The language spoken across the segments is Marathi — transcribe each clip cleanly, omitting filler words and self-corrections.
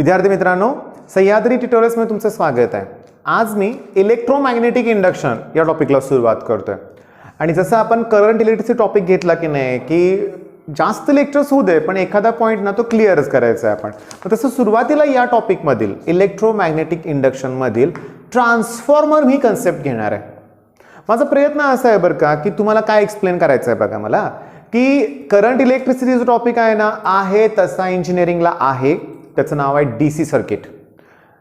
विद्यार्थी मित्रांनो, सह्याद्री ट्युटोरियल्समध्ये तुमचं स्वागत आहे। आज मी इलेक्ट्रोमॅग्नेटिक इंडक्शन या टॉपिकला सुरुवात करतोय आणि जसं आपण करंट इलेक्ट्रिसिटी टॉपिक घेतला की नाही की जास्त लेक्चर्स होऊ दे पण एखादा पॉइंट ना तो क्लिअरच करायचा आहे आपण, तर तसं सुरुवातीला या टॉपिक मधील इलेक्ट्रोमॅग्नेटिक इंडक्शन मधील ट्रान्सफॉर्मर ही कन्सेप्ट घेणार आहे। माझा प्रयत्न असा आहे बरं का की तुम्हाला काय एक्सप्लेन करायचं आहे बघा मला, की करंट इलेक्ट्रिसिटी जो टॉपिक आहे ना आहे तसा इंजिनिअरिंगला आहे, त्याचं नाव आहे डीसी सर्किट।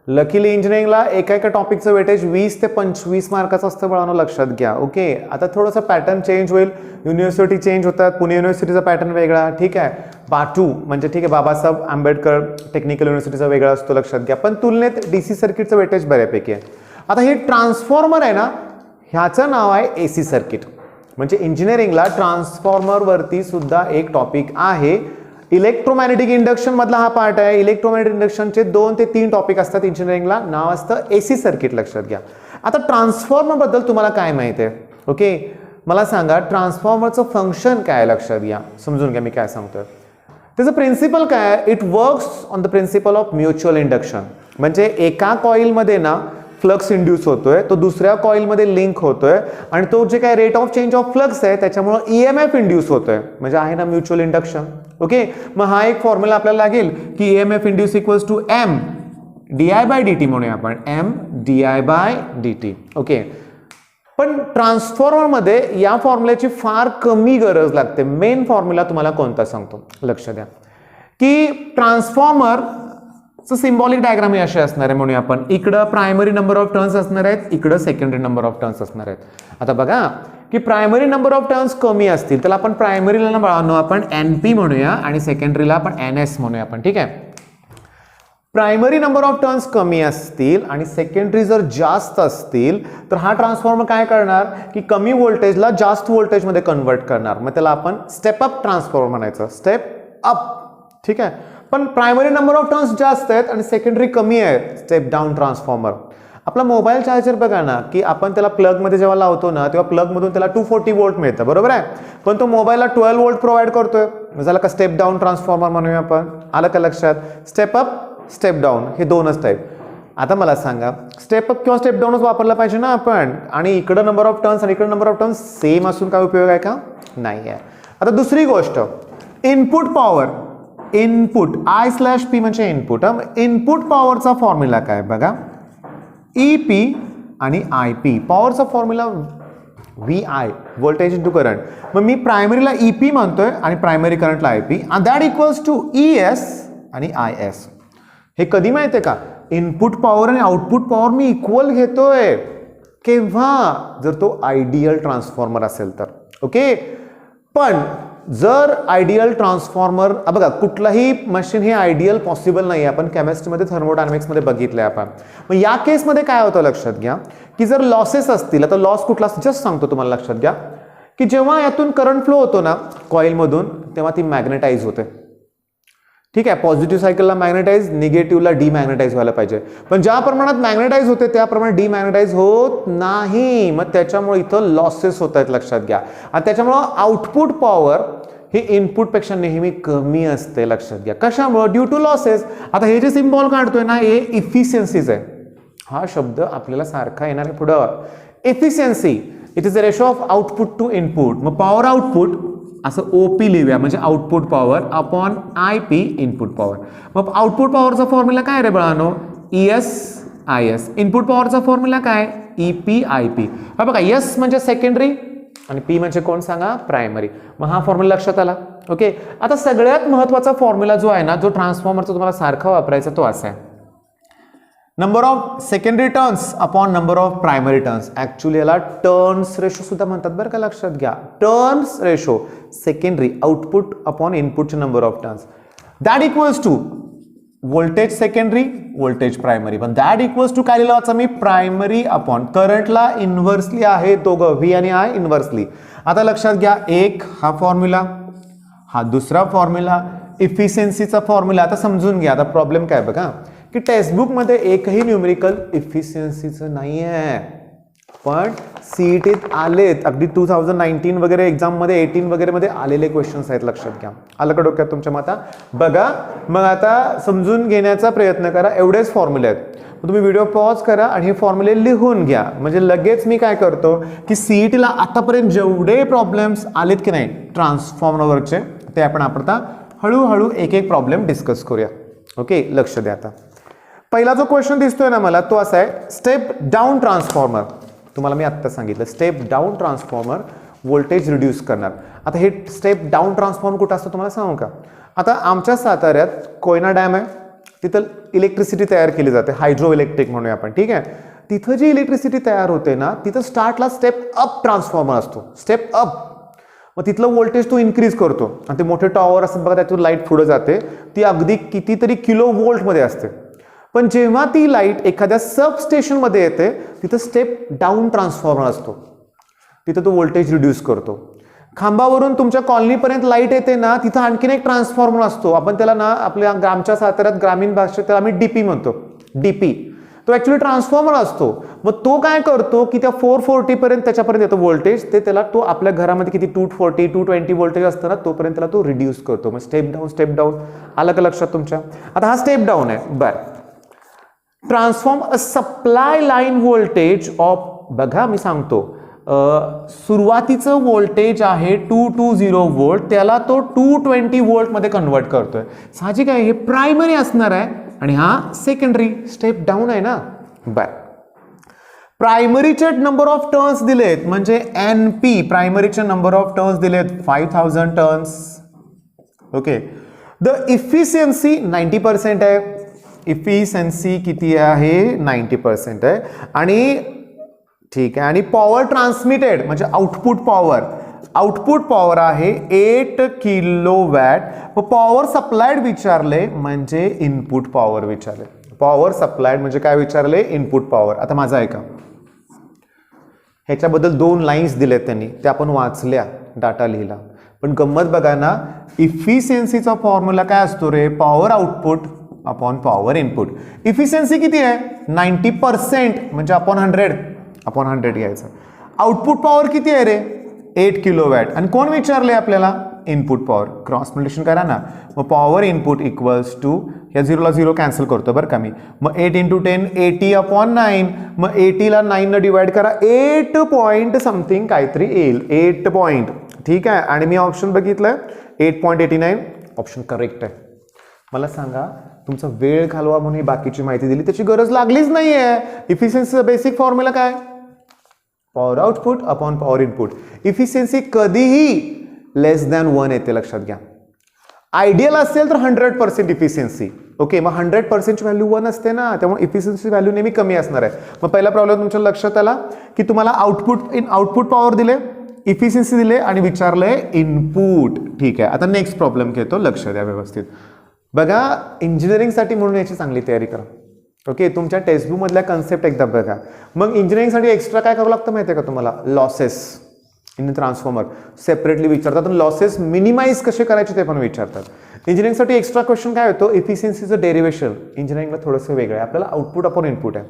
लकीली इंजिनिअरिंगला एका टॉपिकचं वेटेज 20 ते 25 मार्काचं असतं बाळांनो, लक्षात घ्या। ओके, आता थोडंसं पॅटर्न चेंज होईल, युनिव्हर्सिटी चेंज होतात, पुणे युनिव्हर्सिटीचा पॅटर्न वेगळा, ठीक आहे, बाटू म्हणजे ठीक आहे बाबासाहेब आंबेडकर टेक्निकल युनिव्हर्सिटीचा वेगळा असतो, लक्षात घ्या। पण तुलनेत डीसी सर्किटचं वेटेज बऱ्यापैकी आहे। आता हे ट्रान्सफॉर्मर आहे ना, ह्याचं नाव आहे एसी सर्किट। म्हणजे इंजिनिअरिंगला ट्रान्सफॉर्मर वरती सुद्धा एक टॉपिक आहे। इलेक्ट्रोमॅग्नेटिक इंडक्शन मधला हा पार्ट आहे। इलेक्ट्रोमॅग्नेटिक इंडक्शनचे 2 ते 3 टॉपिक असतात इंजिनिअरिंगला, नाव असतं एसी सर्किट, लक्षात घ्या। आता ट्रान्सफॉर्मर बद्दल तुम्हाला काय माहिती आहे? ओके, मला सांगा ट्रान्सफॉर्मरचं फंक्शन काय, लक्षात घ्या, समजून घ्या मी काय सांगतोय। त्याचं प्रिन्सिपल काय आहे? It works on the principle of mutual induction. म्हणजे एका कॉइलमध्ये ना फ्लक्स इंड्यूस होतोय, तो दुसऱ्या कॉइलमध्ये लिंक होतोय आणि तो जे काय rate of change of flux आहे त्याच्यामुळे ईएमएफ इंड्यूस होतोय, म्हणजे आहे ना म्युच्युअल इंडक्शन। ओके, मग हा एक फॉर्म्युला आपल्याला लागेल की EMF induced equals to M DI by DT म्हणूया आपण, M DI by DT. Okay, पण ट्रान्सफॉर्मर मध्ये या फॉर्म्युल्याची फार कमी गरज लागते। मेन फॉर्म्युला तुम्हाला कोणता सांगतो, लक्ष द्या की ट्रान्सफॉर्मर सिंबॉलिक डायग्राम असे असणार आहे म्हणूया आपण, इकडं प्रायमरी नंबर ऑफ टर्न्स असणार आहेत, इकडं सेकंडरी नंबर ऑफ टर्न्स असणार आहेत। आता बघा की प्रायमरी नंबर ऑफ टर्न्स कमी असतील त्याला आपण प्रायमरीला ना बाळांनो आपण एनपी म्हणूया आणि सेकंडरीला आपण एनएस म्हणूया आपण, ठीक आहे। प्रायमरी नंबर ऑफ टर्न्स कमी असतील आणि सेकंडरी जर जास्त असतील तर हा ट्रान्सफॉर्मर काय करणार की कमी व्होल्टेजला जास्त व्होल्टेजमध्ये कन्वर्ट करणार, मग त्याला आपण स्टेप अप ट्रान्सफॉर्मर म्हणायचं, स्टेप अप, ठीक आहे। पण प्रायमरी नंबर ऑफ टर्न्स जास्त आहेत आणि सेकंडरी कमी आहे, स्टेप डाऊन ट्रान्सफॉर्मर। आपला मोबाईल चार्जर बघा ना की आपण त्याला प्लग मध्ये जेव्हा लावतो ना तेव्हा प्लग मधून त्याला 240 वोल्ट मिळतं, बरोबर आहे, पण तो मोबाईलला 12 वोल्ट प्रोव्हाइड करतोय, झालं का स्टेप डाऊन ट्रान्सफॉर्मर म्हणूया आपण, आलं का लक्षात? स्टेप अप स्टेप डाऊन हे दोनच टाईप। आता मला सांगा स्टेप अप किंवा स्टेप डाऊनच वापरला पाहिजे ना आपण, आणि इकडं नंबर ऑफ टर्न्स आणि इकडं नंबर ऑफ टर्न्स सेम असून काय उपयोग आहे का? नाही आहे। आता दुसरी गोष्ट, इनपुट पॉवर, इनपुट I/P म्हणजे इनपुट, इनपुट पॉवरचा फॉर्म्युला काय बघा, ईपी आणि आयपी। पॉवरचा formula VI, voltage into current. मग मी प्रायमरीला ईपी म्हणतोय आणि प्रायमरी करंटला आयपी, आणि दॅट इक्वल्स टू ES आणि IS। हे कधी माहितीये का? इनपुट पॉवर आणि आउटपुट पॉवर मी इक्वल घेतोय केव्हा? जर तो आयडियल ट्रान्सफॉर्मर असेल तर। ओके, पण जर आयडियल ट्रान्सफॉर्मर, बघा कुठलाही मशीन हे आयडियल पॉसिबल नाही, आपण केमिस्ट्रीमध्ये थर्मोडायनामिक्समध्ये बघितलंय आपण। मग या केसमध्ये काय होतं लक्षात घ्या की जर लॉसेस असतील, आता लॉस कुठला जस्ट सांगतो तुम्हाला, लक्षात घ्या की जेव्हा यातून करंट फ्लो होतो ना कॉइलमधून तेव्हा ती मॅग्नेटाइज होते, ठीक आहे। पॉझिटिव्ह सायकलला मॅग्नेटाइज, निगेटिव्हला डिमॅग्नेटाइज व्हायला पाहिजे, पण ज्या प्रमाणात मॅग्नेटाइज होते त्याप्रमाणे डिमॅग्नेटाइज होत नाही, मग त्याच्यामुळे इथं लॉसेस होत आहेत, लक्षात घ्या। आणि त्याच्यामुळे आउटपुट पॉवर ही इनपुट पेक्षा नेहमी कमी असते, लक्षात घ्या। कशामुळे? Due to losses. आता हे जे सिम्बॉल काढतोय ना हे इफिशियन्सीज आहे, हा शब्द आपल्याला सारखा येणार आहे पुढं, efficiency. It is the ratio of output to input. मग पॉवर आउटपुट असं ओपी लिहूया, म्हणजे output power upon IP input power. मग आउटपुट पॉवरचा फॉर्म्युला काय रे बाळांनो? ES IS। इनपुट पॉवरचा फॉर्म्युला काय? EP IP। हा बघा, S म्हणजे सेकंडरी आणि P म्हणजे कोण सांगा? प्रायमरी। मग हा फॉर्म्युला लक्षात आला। ओके, आता सगळ्यात महत्वाचा फॉर्म्युला जो आहे ना जो ट्रान्सफॉर्मरचा तुम्हाला सारखा वापरायचा तो असा आहे, number of secondary turns upon number of primary turns. Actually याला टर्न्स रेशो सुद्धा म्हणतात बरं का, लक्षात घ्या। Turns ratio, secondary output upon इनपुटचे number of turns, that equals to voltage secondary voltage primary, पण दॅट इक्वल्स टू काय लिहिलं वाचा मी? प्रायमरी अपॉन करंटला इन्व्हर्सली आहे दोघं, V आणि I इन्व्हर्सली। आता लक्षात घ्या, एक हा फॉर्म्युला, हा दुसरा फॉर्म्युला, इफिशियन्सीचा फॉर्म्युला। आता समजून घ्या, आता प्रॉब्लेम काय बघा की टेक्स्टबुक मध्ये एकही न्यूमेरिकल इफिशियन्सीचं नाही आहे, पण सीईटीत आलेत, अगदी 2019 वगैरे एक्झाममध्ये 18 वगैरे मध्ये आलेले क्वेश्चन्स आहेत, लक्षात घ्या. आलं का डोक्यात तुमच्या मता? बघा मग आता समजून घेण्याचा प्रयत्न करा. एवढेच फॉर्म्युले आहेत. तुम्ही व्हिडिओ पॉज करा आणि हे फॉर्म्युले लिहून घ्या. म्हणजे लगेच मी काय करतो की सीईटीला आतापर्यंत जेवढे प्रॉब्लेम्स आलेत की नाही ट्रान्सफॉर्मरवरचे, ते आपण आता हळूहळू एक एक प्रॉब्लेम डिस्कस करूया. ओके, लक्ष द्या. आता पहिला जो क्वेश्चन दिसतोय ना मला, तो असा आहे, स्टेप डाऊन ट्रान्सफॉर्मर. तुम्हाला मी आत्ता सांगितलं step down transformer voltage reduce करणार. आता हे स्टेप डाऊन ट्रान्सफॉर्मर कुठं असतं तुम्हाला सांगू का? आता आमच्या साताऱ्यात कोयना डॅम आहे, तिथं इलेक्ट्रिसिटी तयार केली जाते, हायड्रो इलेक्ट्रिक म्हणूया आपण. ठीक आहे, तिथं जी इलेक्ट्रिसिटी तयार होते ना, तिथं स्टार्टला स्टेप अप ट्रान्सफॉर्मर असतो, स्टेप अप. मग तिथलं व्होल्टेज तो इन्क्रीज करतो आणि ते मोठे टॉवर असतात बघा, त्यातून लाईट पुढे जाते, ती अगदी कितीतरी किलो वोल्टमध्ये असते. पण जेव्हा ती लाईट एखाद्या सबस्टेशनमध्ये येते, तिथं स्टेप डाऊन ट्रान्सफॉर्मर असतो, तिथं तो व्होल्टेज रिड्यूस करतो. खांबावरून तुमच्या कॉलनीपर्यंत लाईट येते ना, तिथं आणखीन एक ट्रान्सफॉर्मर असतो, आपण त्याला ना आपल्या आमच्या साताऱ्यात ग्रामीण भाषेत त्याला आम्ही डीपी म्हणतो, डीपी. तो ऍक्च्युली ट्रान्सफॉर्मर असतो. मग तो काय करतो की त्या 440 पर्यंत त्याच्यापर्यंत येतो व्होल्टेज, ते त्याला तो आपल्या घरामध्ये किती 240 220 व्होल्टेज असतं ना, तोपर्यंत त्याला तो रिड्यूस करतो. मग स्टेप डाऊन. आलं का लक्षात तुमच्या? आता हा स्टेप डाऊन आहे. बरं, transform a supply line voltage of, बघा मी सांगतो, सुरुवातीचं व्होल्टेज आहे 220 वोल्ट, त्याला तो 220 वोल्ट मध्ये कन्वर्ट करतोय. साहजिक आहे, हे प्रायमरी असणार आहे आणि हा सेकंडरी. स्टेप डाऊन आहे ना. बर, प्रायमरीचे नंबर ऑफ टर्न्स दिलेत, म्हणजे एनपी प्रायमरीचे नंबर ऑफ टर्न्स दिलेत 5000 टर्न्स. ओके, द इफिशियन्सी 90% आहे. इफिशियन्सी किती आहे? 90% आहे. आणि ठीक आहे, आणि पॉवर ट्रान्समिटेड म्हणजे आउटपुट पॉवर आहे 8 किलोवॅट. पॉवर सप्लायड विचारले म्हणजे इनपुट पॉवर विचारले. पॉवर सप्लायड म्हणजे काय विचारले? Input power. आता माझा ऐका, ह्याच्याबद्दल 2 लाईन्स दिलेत त्यांनी, त्या आपण वाचल्या, डाटा लिहिला. पण गंमत बघा ना, इफिशियन्सीचा फॉर्म्युला काय असतो रे? Power output upon power input. Efficiency किती आहे? 90% म्हणजे अपॉन 100 घ्यायचं. आउटपुट पॉवर किती आहे रे? 8 किलोवॅट. आणि कोण विचारले आपल्याला? Input power. क्रॉस मल्टिप्लिकेशन करा ना. मग पॉवर इनपुट इक्वल्स टू, या 0 ला 0 कॅन्सल करतो बरं का मी. मग 8 × 10 80 अपॉन 9. मग 80 ला 9 न डिवाइड करा, 8 पॉइंट समथिंग काहीतरी येईल, 8 पॉइंट. ठीक आहे, आणि मी ऑप्शन बघितलंय 8.89, ऑप्शन करेक्ट आहे. मला सांगा, तुमचा वेळ घालवा म्हणून ही बाकीची माहिती दिली, त्याची गरज लागलीच नाहीये. इफिशियन्सीचा बेसिक फॉर्म्युला काय? Power output upon power input. Efficiency कधीही लेस दॅन 1 येते, लक्षात घ्या. आयडियल असेल तर 100% इफिशियन्सी. ओके, मग 100% व्हॅल्यू 1 असते ना, त्यामुळे इफिशियन्सी व्हॅल्यू नेहमी कमी असणार आहे. मग पहिला प्रॉब्लेम तुमच्या लक्षात आला की तुम्हाला आउटपुट पॉवर दिले, इफिशियन्सी दिले आणि विचारलंय इनपुट. ठीक आहे, आता नेक्स्ट प्रॉब्लेम घेतो, लक्ष द्या व्यवस्थित. बघा, इंजिनिअरिंगसाठी म्हणून याची चांगली तयारी करा. ओके, तुमच्या टेक्स्टबुक मधल्या कन्सेप्ट एकदा बघा. मग इंजिनिअरिंगसाठी एक्स्ट्रा काय करावं लागतं माहिती आहे का तुम्हाला? लॉसेस इन ट्रान्सफॉर्मर सेपरेटली विचारतात, आणि लॉसेस मिनिमाइज कसे करायचे ते पण विचारतात. इंजिनिअरिंगसाठी एक्स्ट्रा क्वेश्चन काय होतो? इफिशियन्सीचं डेरिव्हेशन इंजिनिअरिंगला थोडंसं वेगळं आहे. आपल्याला आउटपुट अपॉन इनपुट आहे,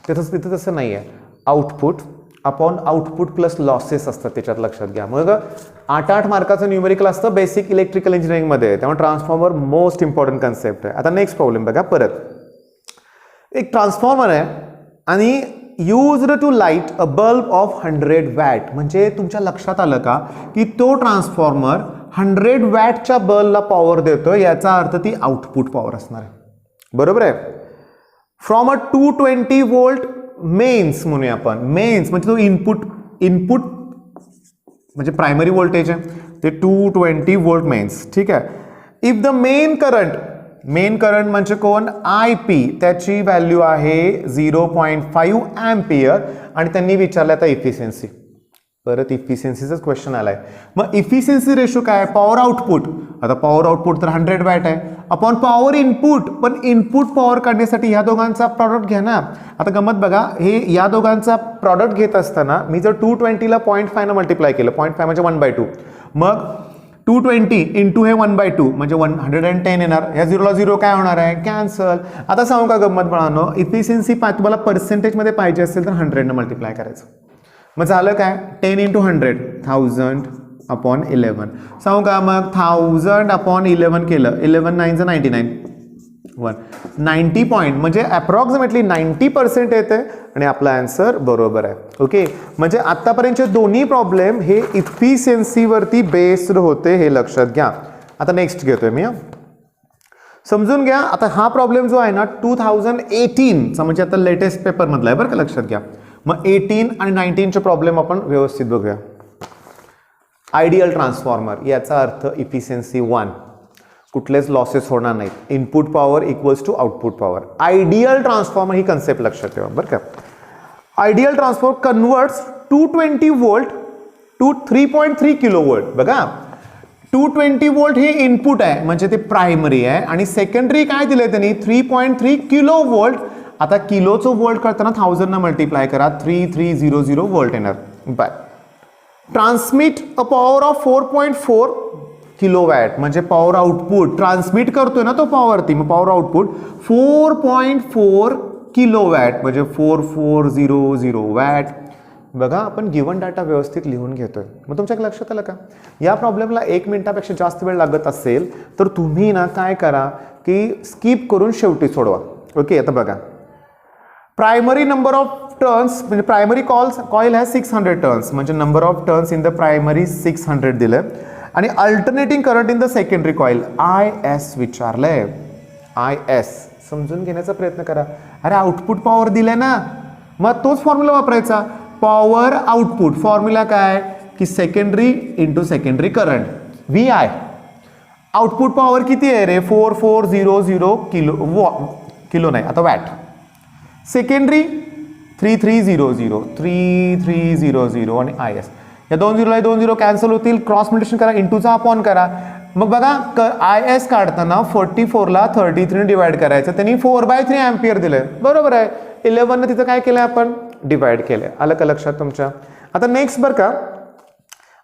तिथं तसं नाही आहे. Output upon output plus losses असतात त्याच्यात, लक्षात घ्या. मग 8 मार्काचं न्यूमेरिकल असतं बेसिक इलेक्ट्रिकल इंजिनिअरिंगमध्ये, त्यामुळे ट्रान्सफॉर्मर मोस्ट इम्पॉर्टंट कन्सेप्ट आहे. आता नेक्स्ट प्रॉब्लेम बघा. परत एक ट्रान्सफॉर्मर आहे आणि used to light a bulb of 100 watt. म्हणजे तुमच्या लक्षात आलं का की तो ट्रान्सफॉर्मर 100 वॅटच्या बल्बला पॉवर देतो, याचा अर्थ ती आउटपुट पॉवर असणार आहे. बरोबर आहे. फ्रॉम अ 220 वोल्ट मेन्स म्हणूया आपण. मेन्स म्हणजे तो इनपुट म्हणजे प्रायमरी व्होल्टेज आहे, ते 220 वोल्ट मेन्स. ठीक आहे. इफ द मेन करंट म्हणजे कोण? IP, त्याची व्हॅल्यू आहे 0.5 अँपियर आणि त्यांनी विचारलं आता इफिशियन्सी. परत इफिशियन्सीचाच क्वेश्चन आलाय. मग इफिशियन्सी रेशो काय? Power output. आता पॉवर आउटपुट तर 100 वॅट आहे, अपॉन पॉवर इनपुट. पण इनपुट पॉवर काढण्यासाठी ह्या दोघांचा प्रॉडक्ट घ्या ना. आता गमत बघा, हे या दोघांचा प्रॉडक्ट घेत असताना मी जर 220 ला 0.5 न मल्टिप्लाय केलं, 0.5 म्हणजे 1/2, मग 220 इंटू हे 1/2 म्हणजे 110 येणार. या 0 ला 0 काय होणार आहे? कॅन्सल. आता सांगू का गंमत बाळांनो, इफिशियन्सी तुम्हाला पर्सेंटेजमध्ये पाहिजे असेल तर 100 न मल्टिप्लाय करायचं. मग झालं काय 10 × 100 1000/11 सांगू का मग 1000/11 केलं 11 9 99 90 पॉईंट म्हणजे अप्रॉक्सिमेटली 90% येते आणि आपला आन्सर बरोबर आहे. ओके म्हणजे आतापर्यंतचे दोन्ही प्रॉब्लेम हे इफिशियन्सीवरती बेस्ड होते हे लक्षात घ्या. आता नेक्स्ट घेतोय मी. समजून घ्या आता हा प्रॉब्लेम जो आहे ना 2018चा म्हणजे आता लेटेस्ट पेपर मधला आहे बरं का, लक्षात घ्या. मग 18 आणि 19चे प्रॉब्लेम आपण व्यवस्थित बघूया. आयडियल ट्रान्सफॉर्मर याचा अर्थ इफिशियन्सी 1, कुठलेच लॉसेस होणार नाहीत. Input power equals to output power. Ideal transformer ही कन्सेप्ट लक्षात ठेवा बरं का. Ideal transformer converts 220 volt to 3.3 kilovolt. बघा 220 वोल्ट हे इनपुट आहे म्हणजे ते प्रायमरी आहे आणि सेकंडरी काय दिलंय त्यांनी 3.3 किलो वोल्ट. आता किलोचं वोल्ट करताना 1000 न मल्टिप्लाय करा 3300 वोल्ट येणार. By transmit a power of 4.4 kilowatt म्हणजे पॉवर आउटपुट ट्रान्समिट करतोय ना तो पॉवरती, मग पॉवर आउटपुट 4.4 किलोवॅट म्हणजे 4400 वॅट. बघा आपण गिवन डाटा व्यवस्थित लिहून घेतोय. मग तुमच्या लक्षात आलं का या प्रॉब्लेमला 1 मिनिटापेक्षा जास्त वेळ लागत असेल तर तुम्ही ना काय करा की स्किप करून शेवटी सोडवा. ओके आता बघा प्रायमरी नंबर ऑफ टर्न्स म्हणजे प्रायमरी कॉईल हॅज 600 टर्न्स म्हणजे number of turns in the primary 600 दिले आणि alternating current in the secondary coil IS विचारलंय. IS समजून घेण्याचा प्रयत्न करा. अरे आउटपुट पॉवर दिले ना मग तोच फॉर्म्युला वापरायचा. पॉवर आउटपुट फॉर्म्युला काय की secondary into secondary current VI. Output power किती आहे रे 4400 किलो नाही आता वॅट. सेकंडरी 3300 आणि IS या 2 0 2 0 कॅन्सल होतील. क्रॉस मल्टिप्लिकेशन करा इंटूचा अपॉन करा. मग बघा IS काढताना 44 ला 33 डिवाइड करायचं त्यांनी 4/3 एम्पियर दिलंय बरोबर आहे. 11 ने तिथं काय केलंय आपण डिवाइड केलंय. आलं का लक्षात तुमच्या. आता नेक्स्ट बरं का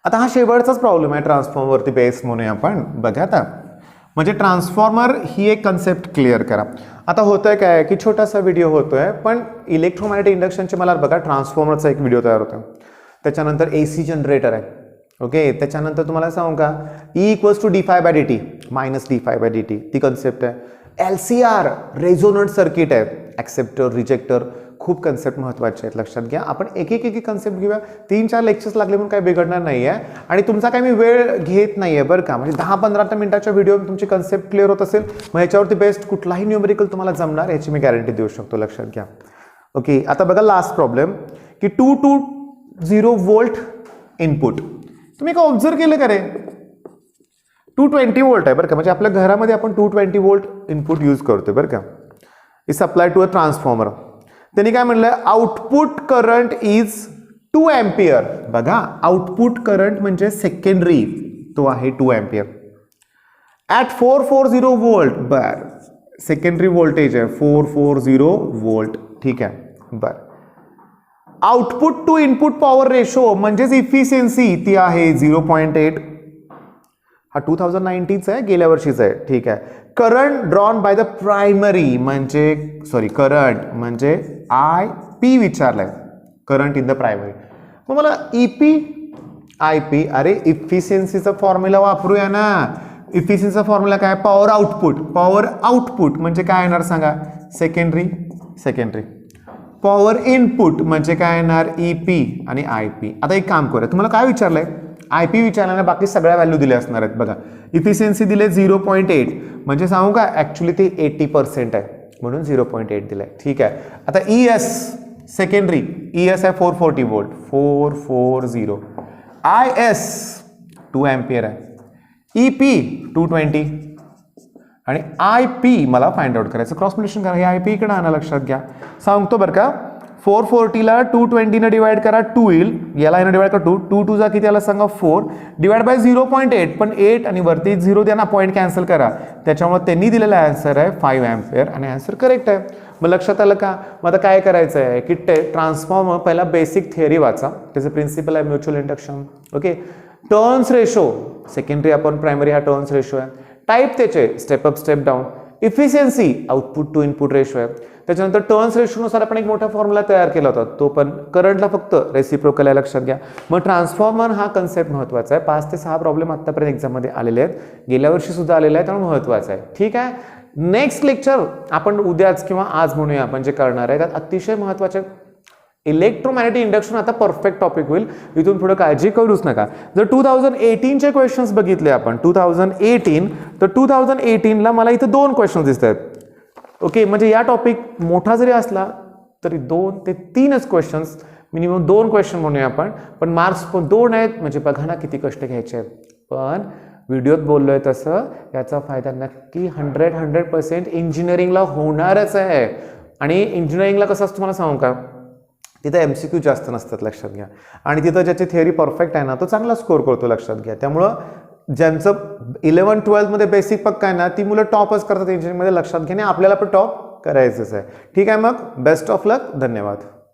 आता हा शेवटचाच प्रॉब्लेम आहे ट्रान्सफॉर्मरवरती बेस म्हणून आपण बघा. आता म्हणजे ट्रान्सफॉर्मर ही एक कन्सेप्ट क्लिअर करा. आता होतंय काय की छोटासा व्हिडिओ होतोय पण इलेक्ट्रोमॅग्नेटिक इंडक्शनचे मला बघा ट्रान्सफॉर्मरचा एक व्हिडिओ तयार होतो. त्याच्यानंतर AC जनरेटर आहे. ओके त्याच्यानंतर तुम्हाला सांगू का E = d∅dt -d∅dt ती कन्सेप्ट आहे. LCR रेझोनंट सर्किट आहे. ॲक्सेप्टर रिजेक्टर खूप कन्सेप्ट महत्त्वाचे आहेत लक्षात घ्या. आपण एक एक कन्सेप्ट घेऊया. 3-4 लेक्चर्स लागले म्हणून काही बिघडणार नाही आहे आणि तुमचा काही मी वेळ घेत नाही आहे बरं का. म्हणजे 10-15 मिनिटाच्या व्हिडिओ तुमची कन्सेप्ट क्लिअर होत असेल मग याच्यावरती बेस्ट कुठलाही न्यूमेरिकल तुम्हाला जमणार याची मी गॅरंटी देऊ शकतो लक्षात घ्या. ओके आता बघा लास्ट प्रॉब्लेम की 220 वोल्ट इनपुट. तुम्ही का ऑब्झर्व केलं का रे 220 वोल्ट आहे बरं का. म्हणजे आपल्या घरामध्ये आपण 220 वोल्ट इनपुट यूज करतोय बरं का. It's apply to a transformer. त्यांनी काय म्हणलं आउटपुट करंट इज 2 एम्पियर. बघा आउटपुट करंट म्हणजे सेकंडरी तो आहे 2 एम्पियर ॲट 440 वोल्ट. बर सेकंडरी व्होल्टेज आहे 440 वोल्ट ठीक आहे. बर output to input power ratio म्हणजेच इफिशियन्सी ती आहे 0.8. हा 2019चा आहे गेल्या वर्षीचा आहे ठीक आहे. Current drawn by the primary म्हणजे करंट म्हणजे IP विचारलाय करंट इन द प्रायमरी. मग मला EP IP अरे इफिशियन्सीचा फॉर्म्युला वापरूया ना. इफिशियन्सीचा फॉर्म्युला काय पॉवर आउटपुट म्हणजे काय येणार सांगा सेकंडरी पॉवर इनपुट म्हणजे काय येणार EP आणि IP. आता एक काम करूया तुम्हाला काय विचारलंय IP विचारल्याने बाकी सगळ्या व्हॅल्यू दिल्या असणार आहेत. बघा इफिशियन्सी दिले 0.8 म्हणजे सांगू का ऍक्च्युली ते 80% आहे म्हणून 0.8 दिलाय ठीक आहे. आता ES सेकंडरी ES आहे 440 वोल्ट 440. IS 2 एम्पियर आहे. EP 220 आणि IP मला फाइंड आउट करायचं. क्रॉस मल्टिप्लिकेशन करा. हे IP इकडे आणा लक्षात घ्या. सांगतो बरं का 440 ला 220 ने डिवाइड करा 2 येईल. याला यानं डिवाइड करा 2 2 जा किती आला सांगा 4 डिवाइड बाय 0.8 पण 8 आणि वरती 0 द्या ना पॉईंट कॅन्सल करा. त्याच्यामुळे त्यांनी दिलेला आन्सर आहे 5 एम्पियर आणि आन्सर करेक्ट आहे. मग लक्षात आलं का. मग आता काय करायचं आहे की ट्रान्सफॉर्मर पहिला बेसिक थिअरी वाचा. त्याचं प्रिन्सिपल आहे mutual induction. Okay turns ratio secondary आपण प्रायमरी हा टर्न्स रेशो आहे. टाईप त्याचे step up step down efficiency output to input ratio आहे. त्याच्यानंतर टर्न्स रेशोनुसार आपण एक मोठा फॉर्म्युला तयार केला होता, तो पण करंटला फक्त रेसिप्रोकल आहे, लक्षात घ्या. मग ट्रान्सफॉर्मर हा कन्सेप्ट महत्वाचा आहे. 5 ते 6 प्रॉब्लेम आतापर्यंत एक्झाममध्ये आलेले आहेत, गेल्या वर्षी सुद्धा आलेले आहेत, त्यामुळे महत्वाचं आहे. ठीक आहे. नेक्स्ट लेक्चर आपण उद्याच किंवा आज म्हणूया आपण जे करणार आहे त्यात अतिशय महत्वाचे इलेक्ट्रोमॅग्नेटिक इंडक्शन आता परफेक्ट टॉपिक होईल. इथून पुढे काळजी करूच नका. जर 2018चे क्वेश्चन्स बघितले आपण 2018, तर 2018ला मला इथं 2 क्वेश्चन्स दिसत आहेत. ओके, म्हणजे या टॉपिक मोठा जरी असला तरी 2 ते 3च क्वेश्चन्स, मिनिमम 2 क्वेश्चन म्हणूया आपण, पण मार्क्स पण 2 आहेत. म्हणजे बघा ना किती कष्ट घ्यायचे आहेत. पण व्हिडिओत बोललोय तसं याचा फायदा नक्की 100% इंजिनिअरिंगला होणारच आहे. आणि इंजिनिअरिंगला कसं असतं तुम्हाला सांगू का, तिथं MCQ जास्त नसतात, लक्षात घ्या. आणि तिथं ज्याची थिअरी परफेक्ट आहे ना तो चांगला स्कोर करतो, लक्षात घ्या. त्यामुळं ज्यांचं 11-12 मध्ये बेसिक पक्का आहे ना ती मुलं टॉपच करतात इंजिनिअरिंगमध्ये, लक्षात घ्या. आपल्याला पण टॉप करायचंच आहे. ठीक आहे, मग बेस्ट ऑफ लक. धन्यवाद.